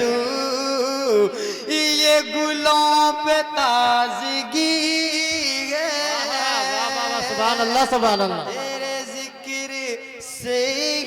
रसू, ये गुलों पे ताजगी है। सुभान अल्लाह सुभान अल्लाह। तेरे जिक्र से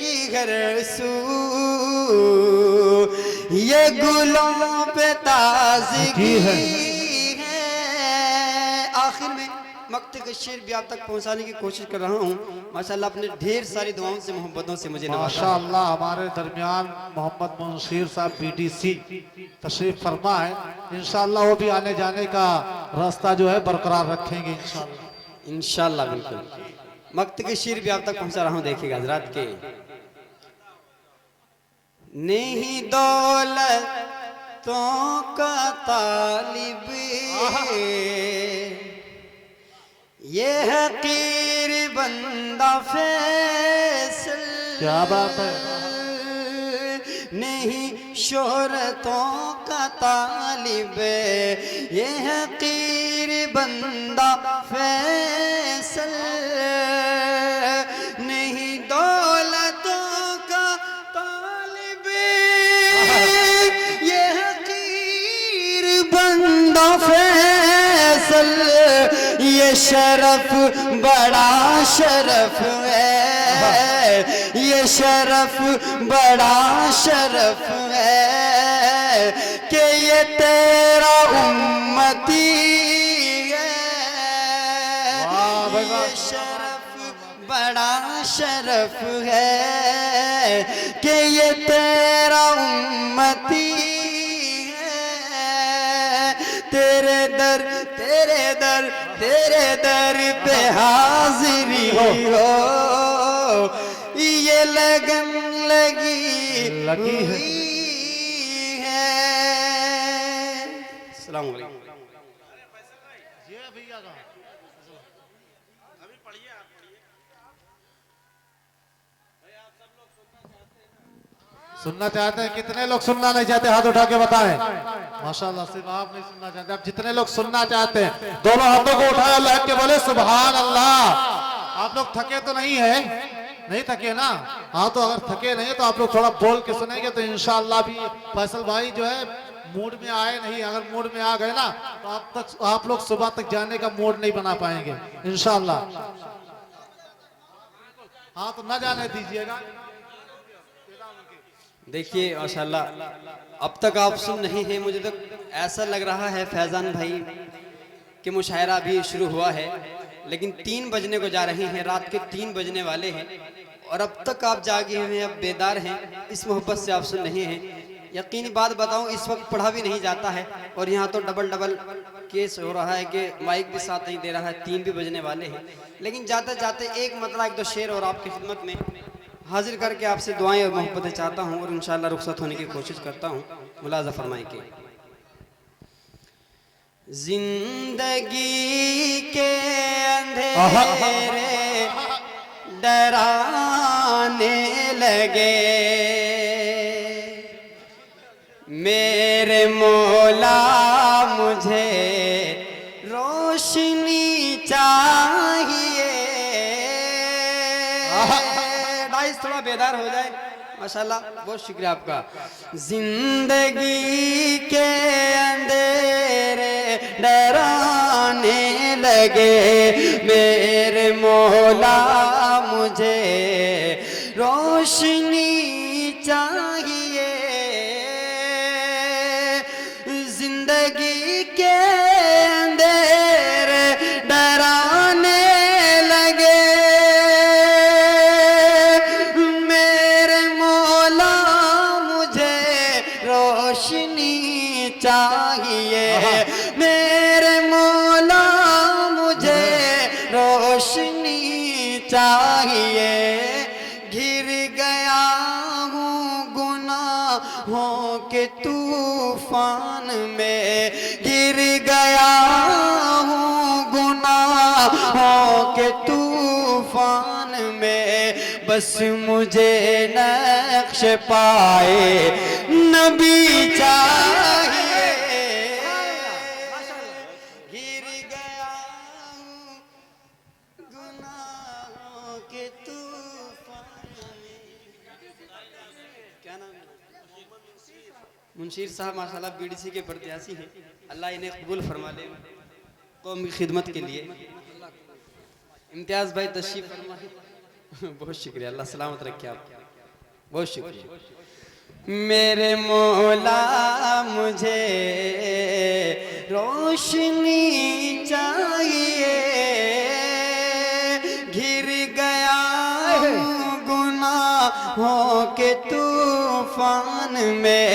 ही घर रसू, ये गुलों पे ताजगी है। आखिर में मक्त का शेर भी आप तक पहुंचाने की कोशिश कर रहा हूँ। माशाल्लाह अपने ढेर सारी दुआओं से मोहब्बतों से मुझे नवाजा। माशाल्लाह हमारे दरमियान मोहम्मद मुंशीर साहब बीडीसी तशरीफ फरमा है। इंशाल्लाह वो भी आने जाने का रास्ता जो है बरकरार रखेंगे इंशाल्लाह। इंशाल्लाह बिल्कुल। मक्त के शेर भी आप तक पहुंचा रहा हूँ, देखिएगा हजरात के। नहीं दौलतों का तालिब ये हकीर बंदा फैसल, क्या बात है। नहीं शोहरतों का तालिब ये हकीर बंदा फैसल, नहीं दौलतों का तालिब ये हकीर बंदा फैसल, ये शरफ बड़ा शरफ है, ये शरफ बड़ा शरफ है कि ये तेरा उम्मती है। ये शरफ बड़ा शरफ है कि ये तेरा उम्मती है। तेरे दर तेरे दर तेरे दर पे हाजिरी हो, ये लगन लगी है। अस्सलाम वालेकुम। सुनना चाहते हैं? कितने लोग सुनना नहीं चाहते? हाथ उठा के बताएं। माशाल्लाह सिर्फ आप नहीं सुनना चाहते, आप जितने लोग सुनना चाहते हैं दोनों हाथों को उठाए और लग के बोले सुभान अल्लाह। आप लोग थके तो नहीं है? नहीं थके ना? हाँ, तो अगर थके नहीं तो आप लोग थोड़ा बोल के सुनेंगे तो इंशाअल्लाह भी फैसल भाई जो है मूड में आए नहीं। अगर मूड में आ गए ना तो आप लोग सुबह तक जाने का मूड नहीं बना पाएंगे इंशाअल्लाह। हाँ, तो ना जाने दीजिएगा। देखिए माशाल्लाह अब तक आप सुन नहीं हैं, मुझे तो ऐसा लग रहा है फैजान भाई कि मुशायरा अभी शुरू हुआ है, लेकिन 3 बजने को जा रहे हैं, रात के 3 बजने वाले हैं और अब तक आप जागे हुए हैं, अब बेदार हैं, इस मोहब्बत से आप सुन नहीं हैं। यकीनी बात बताऊं, इस वक्त पढ़ा भी नहीं जाता है और यहाँ तो डबल केस हो रहा है कि माइक भी साथ नहीं दे रहा है, 3 भी बजने वाले हैं। लेकिन जाते जाते एक मतलब 1-2 शेर और आपकी खिदमत में हाजिर करके आपसे दुआएं और मोहब्बतें चाहता हूँ और इंशाअल्लाह रुखसत होने की कोशिश करता हूँ। मुलाज़ा फरमाएं कि जिंदगी के अंधेरे डराने लगे, मेरे मौला मुझे रोशनी चाहिए। थोड़ा बेदार हो जाए। माशाल्लाह, बहुत शुक्रिया आपका। जिंदगी के अंधेरे डराने लगे, मेरे मौला मुझे रोशनी चाहिए। जिंदगी के अंधेरे डराने चाहिए, मेरे मौला मुझे रोशनी चाहिए। घिर गया हूँ गुनाहों के तूफान में, गिर गया हूँ गुनाहों के तूफान में, बस मुझे नक्श पाए नबी चाहिए। गिर गया गुनाहों के तूफान में। क्या नाम है? मुंशीर साहब माशाल्लाह बीडीसी के प्रत्याशी हैं, अल्लाह इन्हें कबूल फरमा ले कौम की खिदमत के लिए। इम्तियाज भाई तशरीफ फरमाए। बहुत शुक्रिया, अल्लाह सलामत रखे आप, बहुत शुक्रिया। मेरे मौला मुझे रोशनी चाहिए, घिर गया हूँ गुनाहों के तूफान में,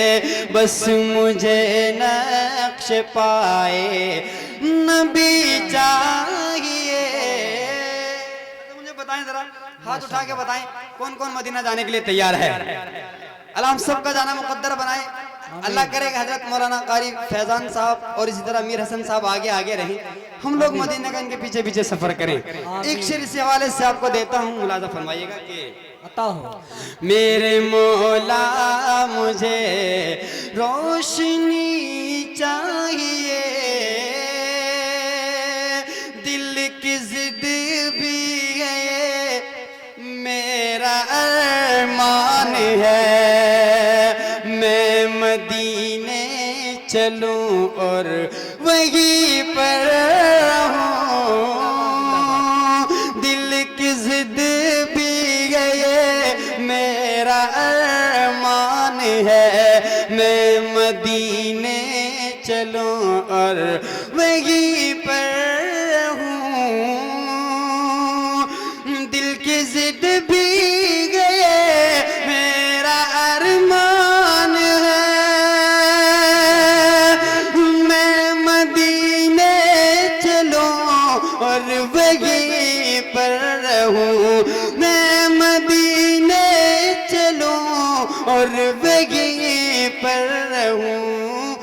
बस मुझे नक्श पाए नबी चाहिए। तो मुझे बताएं जरा, हाथ उठा के बताएं कौन कौन मदीना जाने के लिए तैयार है। अल्लाह हम सबका जाना मुकद्दर बनाए। अल्लाह करे कि हजरत मौलाना कारी फैजान साहब और इसी तरह मीर हसन साहब आगे आगे रहें, हम लोग मदीना का इनके पीछे पीछे सफर करें। एक शेर इस हवाले से आपको देता हूँ, मुलाजा फरमाइएगा कि मेरे मौला मुझे रोशनी चाहिए, दिल की जिद भी है, मेरा अरमान है, मैं मदीने चलूं और वहीं पर रहूं। दिल की जिद भी है, मेरा अरमान है, मैं मदीने चलूं और वहीं पर रहूं। दिल की जिद भी मैं मदीने चलूं और वहीं पर रहूं।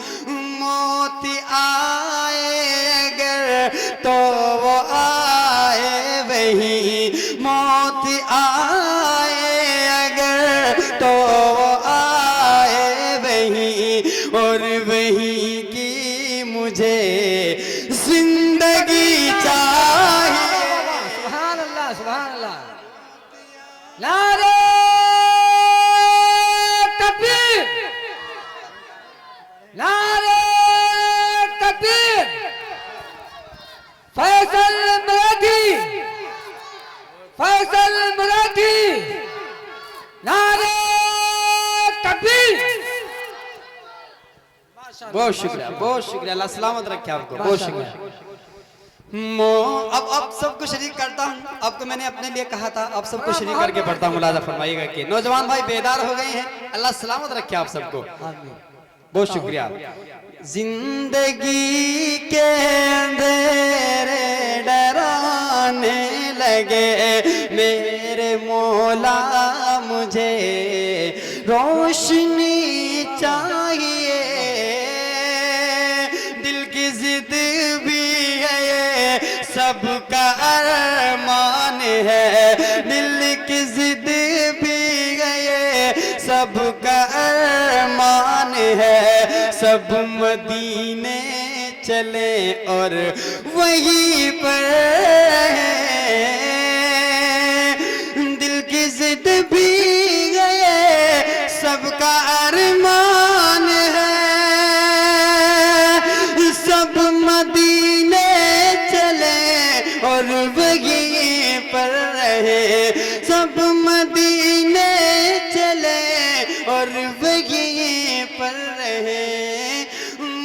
मौत आए अगर तो वो आए वहीं, मौत आए अगर तो वो आए वहीं, और वहीं की मुझे जिंदगी चाहिए। नारे तकबीर, नारे तकबीर। फैसल मराठी, फैसल मराठी, नारे तकबीर। बहुत शुक्रिया, बहुत शुक्रिया, अल्लाह सलामत रखे आपको, बहुत शुक्रिया। अब सबको शरीक करता हूँ, आपको मैंने अपने लिए कहा था, आप सबको शरीक करके पढ़ता हूँ। मुलाजा फरमाइएगा कि नौजवान भाई बेदार हो गए हैं, अल्लाह सलामत रखे आप सबको, बहुत शुक्रिया। जिंदगी के अंधेरे डराने लगे, मेरे मौला मुझे रोशनी चाहिए, दिल की जिद भी सबका अरमान है, दिल की जिद भी गए सबका अरमान है, सब मदीने चले और वहीं पर है। दिल की जिद भी गए सबका अरमान है, सब मदीने और वहीं पर रहे, सब मदीने चले और वहीं पर रहे।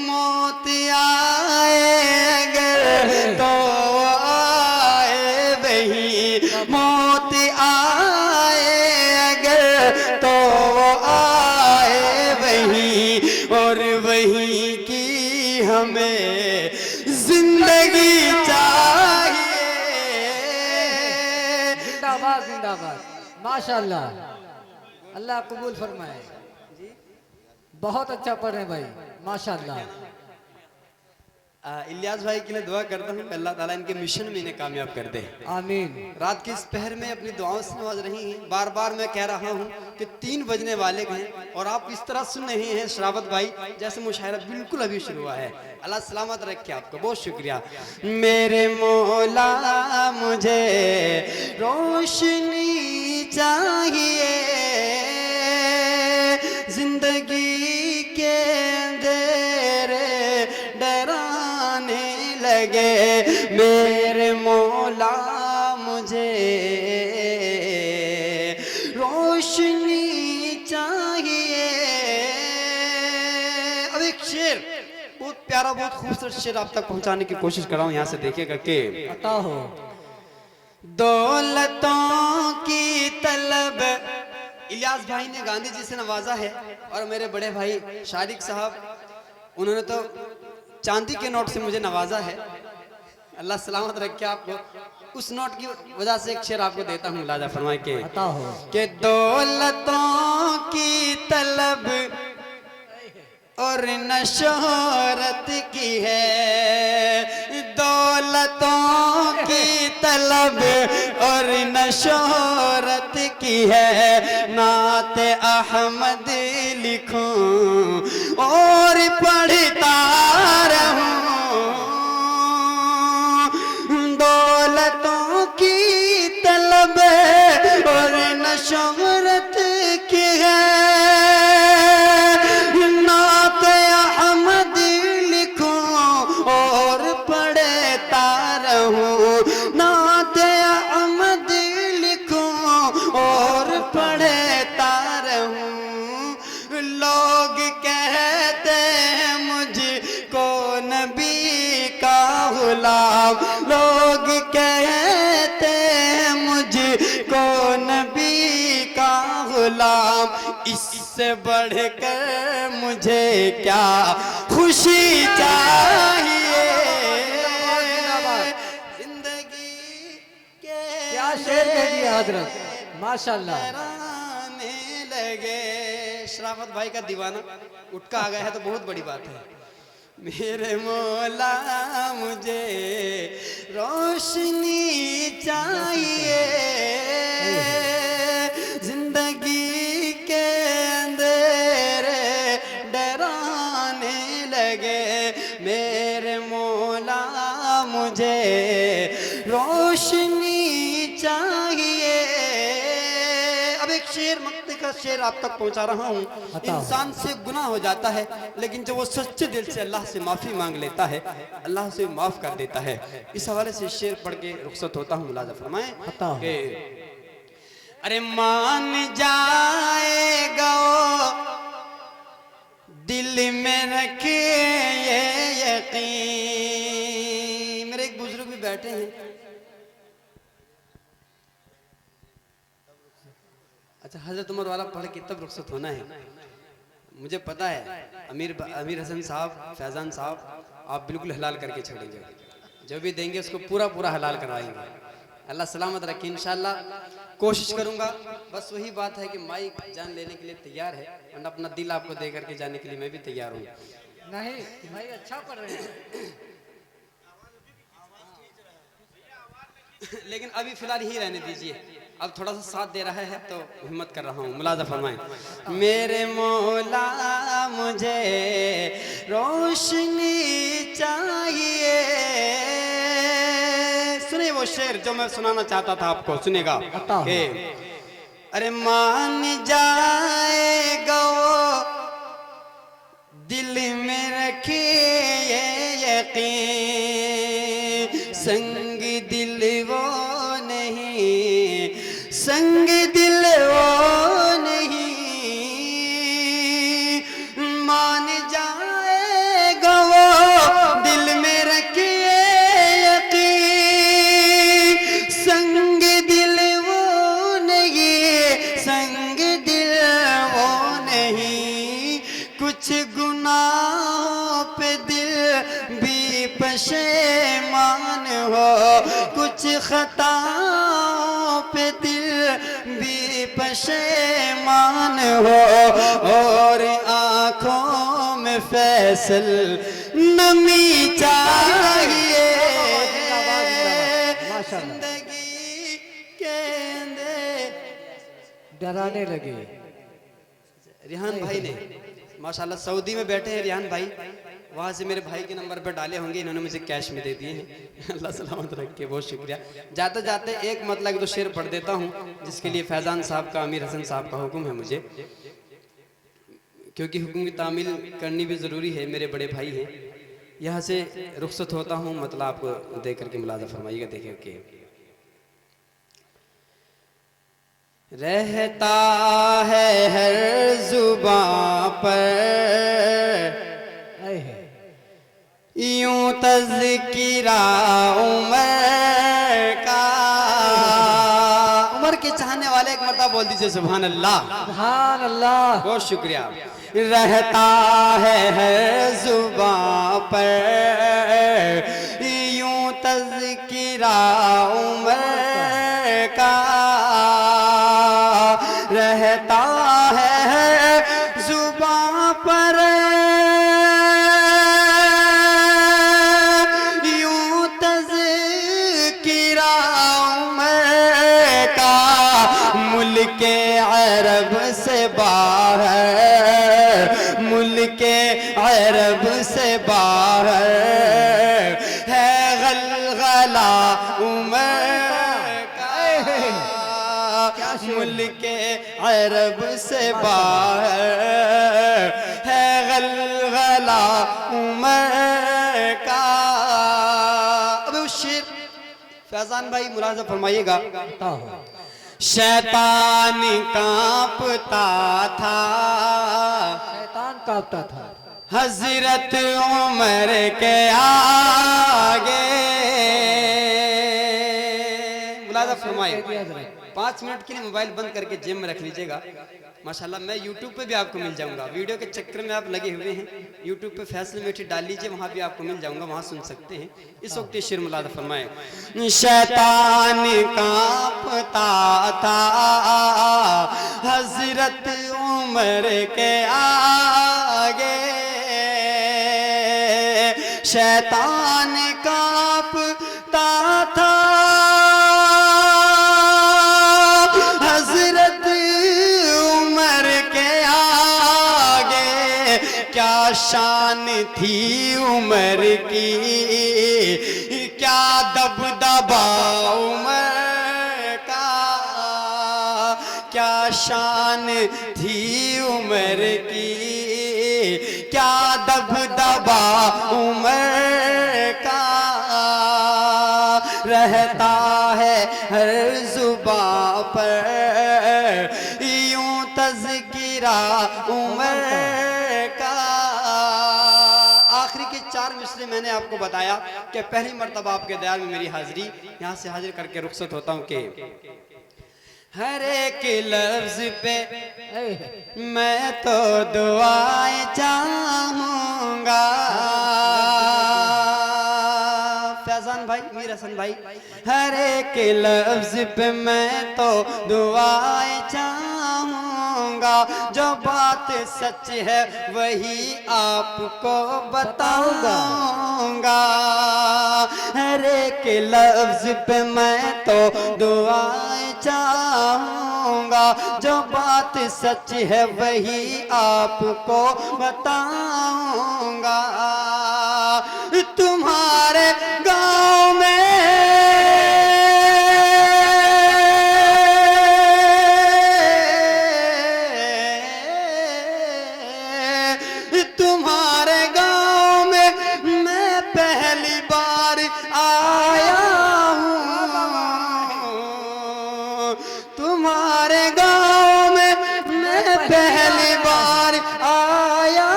मौत आए अगर तो आए वहीं, मौत आए अगर तो आए वहीं, और वहीं की हमें जिंदगी चाहिए। जिंदाबाद जिंदाबाद, माशाअल्लाह, अल्लाह कबूल फरमाए। बहुत अच्छा पढ़ रहे भाई, माशाअल्लाह। इलियास भाई के लिए दुआ करता हूँ, अल्लाह ताला इनके मिशन में इन्हें कामयाब कर दे, आमीन। रात की इस पहर में अपनी दुआओं से नवाज रही हैं। बार बार मैं कह रहा हूँ कि 3 बजने वाले हैं और आप इस तरह सुन रहे हैं शरावत भाई जैसे मुशायरा बिल्कुल अभी शुरू हुआ है। अल्लाह सलामत रखे आपको, बहुत शुक्रिया। मेरे मौला मुझे रोशनी चाहिए, जिंदगी के मेरे मौला मुझे रोशनी चाहिए। अब एक शेर, बहुत प्यारा, बहुत खूबसूरत शेर आप तक पहुंचाने की कोशिश कर रहा हूं, यहां से देखिएगा कि अता हो। दौलतों की तलब, इलियास भाई ने गांधी जी से नवाजा है, और मेरे बड़े भाई शारिक साहब, उन्होंने तो चांदी के नोट से मुझे नवाजा है। अल्लाह सलामत रखे आपको। उस नोट की वजह से एक शेर आपको देता हूँ, लाजा फरमाए अता हो। कि दौलतों की तलब और न शोहरत की है, दौलतों की तलब और न शोहरत की है, नाते अहमद लिखूं और पढ़ता रहूं। दौलतों की तलब और न शोहरत की है, लोग कहते हैं मुझको नबी का गुलाम, लोग कहते हैं मुझको नबी का गुलाम, इससे बढ़कर मुझे क्या खुशी चाहिए। जिंदगी के क्या शेर कह दिया हजरत, माशाल्लाह। लगे शराफत भाई का दीवाना उठका आ गया है तो बहुत बड़ी बात है। मेरे मौला मुझे रोशनी चाहिए, जिंदगी के अंधेरे डराने लगे, मेरे मौला मुझे रोशनी चाहिए। अब एक शेर, मक्ते का शेर आप तक पहुंचा रहा हूं। इंसान से गुनाह हो जाता है, लेकिन जब वो सच्चे दिल से अल्लाह से माफी मांग लेता है, अल्लाह से माफ कर देता है। इस हवाले से शेर पढ़ के रुखसत होता हूं। मुलाजा फरमाएं कि अरे मान जाएगा दिल में रखे ये यकीन। मेरे एक बुजुर्ग भी बैठे हैं। अच्छा, हजरत उमर वाला पढ़ के तब रुखसत होना है। मुझे पता है अमीर हसन साहब, फैजान साहब, आप बिल्कुल हलाल करके छोड़ेंगे, जो भी देंगे उसको पूरा पूरा हलाल करवाएंगे। अल्लाह सलामत रखे, इंशाल्लाह कोशिश करूंगा। बस वही बात है कि माइक जान लेने के लिए तैयार है, वरना अपना दिल आपको दे करके जाने के लिए मैं भी तैयार हूँ। नहीं भाई, अच्छा पढ़ रहे हैं। लेकिन अभी फिलहाल ही रहने दीजिए, अब थोड़ा सा साथ दे रहा है तो हिम्मत कर रहा हूँ। मुलाजा फरमाएं, मेरे मौला मुझे रोशनी चाहिए। सुनिए वो शेर जो मैं सुनाना चाहता था आपको, सुनेगा कि अरे मान जाएगा वो दिल में रखे ये यकीन, संग दिल वो नहीं, संग दिल वो नहीं, मान जाएगा वो दिल में रखे यकीन, संग दिल वो नहीं, संग दिल वो नहीं, कुछ गुनाहों पे दिल भी पशेमान हो, कुछ खताओं पे दिल भी पशेमान हो, और आँखों में फैसल नमी चाहिए। जिंदगी के अंदर डराने लगे। रिहान भाई ने माशाल्लाह सऊदी में बैठे हैं, रिहान भाई वहाँ से मेरे भाई के नंबर पर डाले होंगे, इन्होंने मुझे कैश में दे दिए हैं। अल्लाह सलामत रखे, बहुत शुक्रिया। जाते जाते एक मतलब तो शेर पढ़ देता हूँ, जिसके लिए फैजान साहब का, अमीर हसन साहब का हुक्म है मुझे, क्योंकि हुक्म की तामील करनी भी ज़रूरी है, मेरे बड़े भाई हैं। यहाँ से रुखसत होता हूँ, मतलब आपको देख करके मुलाजा फरमाइएगा। देखिए कि रहता है हर जुबां पर ऐ है यूं तज़किरा उमर का। उमर के चाहने वाले एक मरतबा बोल दीजिए सुभान अल्लाह। सुभान अल्लाह। बहुत शुक्रिया। रहता है हर जुबां पर यूं तज़किरा उमर का, रहता है जुबां पर यूं तज़किरा उमर का, मुल्के अरब से बाहर, मुल्के अरब से बाहर है गलगला उमर का, मुल्के अरब से बाहर है गलगला उमर का। अब उस शेर फैजान भाई मुलाजा फरमाइएगा। बताओ। शैतान कांपता था, शैतान कांपता था हजरत उमर के आगे। मुलाजा फरमाइए। 5 मिनट के लिए मोबाइल बंद करके जेब में रख लीजिएगा। माशाल्लाह मैं YouTube पे भी आपको मिल जाऊंगा। वीडियो के चक्कर में आप लगे हुए हैं, YouTube पे फैसल मीठी डाल लीजिए, वहां भी आपको मिल जाऊंगा, वहां सुन सकते हैं। इस वक्त ये शेर मुलाजा फरमाए। शैतान कांपता था हजरत उमर के आगे, शैतान कांपता था हजरत उमर के आगे। क्या शान थी उमर की, क्या दबदबा उमर का, क्या शान थी उमर की, क्या दबदबा उमर का। रहता है हर जुबां पर यूं तज़किरा उमर का। आखिरी के 4 मिसरे मैंने आपको बताया कि पहली मर्तबा आपके दयाल में मेरी हाजिरी, यहाँ से हाजिर करके रुखसत होता हूँ कि हर एक लफ्ज पे ऐ है मैं तो दुआएं चाहूंगा। फैजान भाई, मीर हसन भाई, हर एक लफ्ज पे मैं तो दुआएं चाहूंगा। जो बात सच है वही आपको बताऊंगा। हर एक लफ्ज पे मैं तो दुआएं चाहूंगा। जो बात सच है वही आपको बताऊंगा। तुम्हारे गांव में तुम्हारे गांव में मैं पहली बार आया हूँ। तुम्हारे गांव में मैं पहली बार आया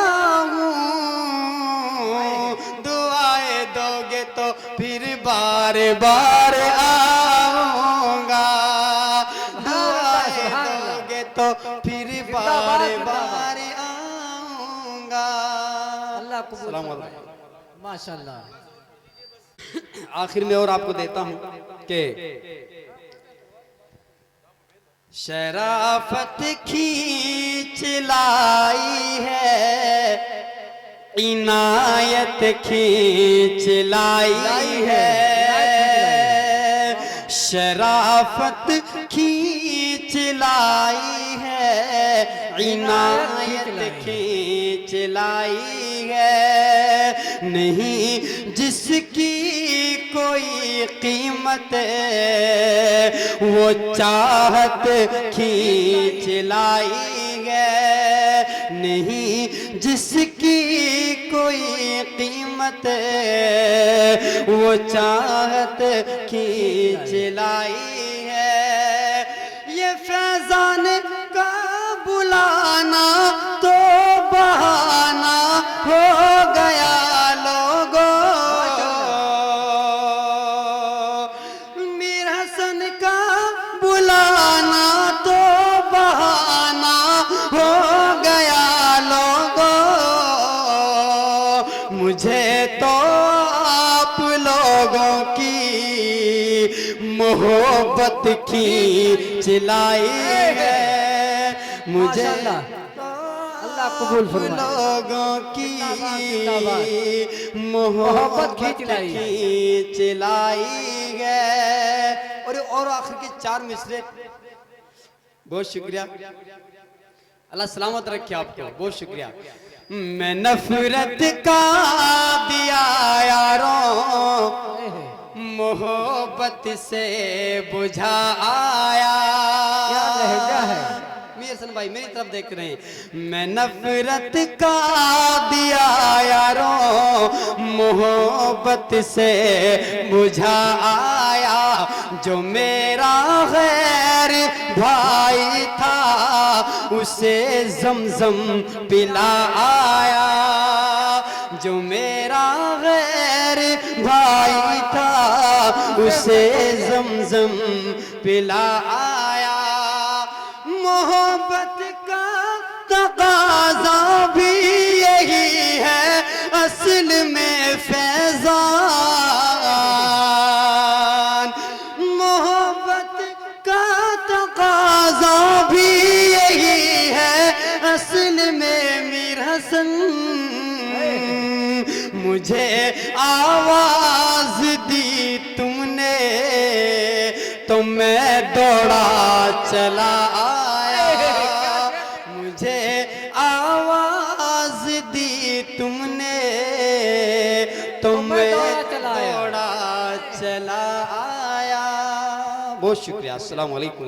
हूँ। दुआएं दोगे तो फिर बार बार आऊंगा। दुआएं दोगे तो फिर बार बार आऊंगा। अल्लाह कबूल अस्सलाम फरमाए। वालेकुम। माशाल्लाह। आखिर में और आपको देता हूं कि शराफत खींच लाई है, इनायत खींच लाई है। शराफत खींच लाई है, इनायत खींच लाई है। नहीं जिसकी कोई कीमत वो चाहत खींच लाई है। नहीं जिस जिसकी कोई कीमत वो चाहत खींच लाई है। ये फैजान का बुलाना तो बहाना हो गया लोगों। मीर हसन का बुलाना तो बहाना हो गया लोगों। मुझे तो आप लोगों की मोहब्बत की चिलाई है। मुझे अल्लाह कबूल फरमाए। लोगों की मोहब्बत की चिलाई है। और आखिर के 4 मिसरे। बहुत शुक्रिया, अल्लाह सलामत रखे आपको, बहुत शुक्रिया। मैं नफरत का दिया यारों मोहब्बत से बुझा आया। क्या लहजा है। मीर हसन भाई मेरी तरफ देख रहे हैं। मैं नफरत का दिया यारों मोहब्बत से बुझा आया। जो मेरा गैर भाई था उसे जमजम पिला आया। जो मेरा गैर भाई था उसे जमजम पिला आया। मोहब्बत का तकाज़ा भी यही है असल में फैजान। मोहब्बत का तकाज़ा भी यही है असल में मीर हसन। मुझे आवाज दी तुमने तो मैं दौड़ा चला आया। मुझे आवाज दी तुमने तो मैं दौड़ा चला आया। बहुत शुक्रिया। अस्सलाम वालेकुम।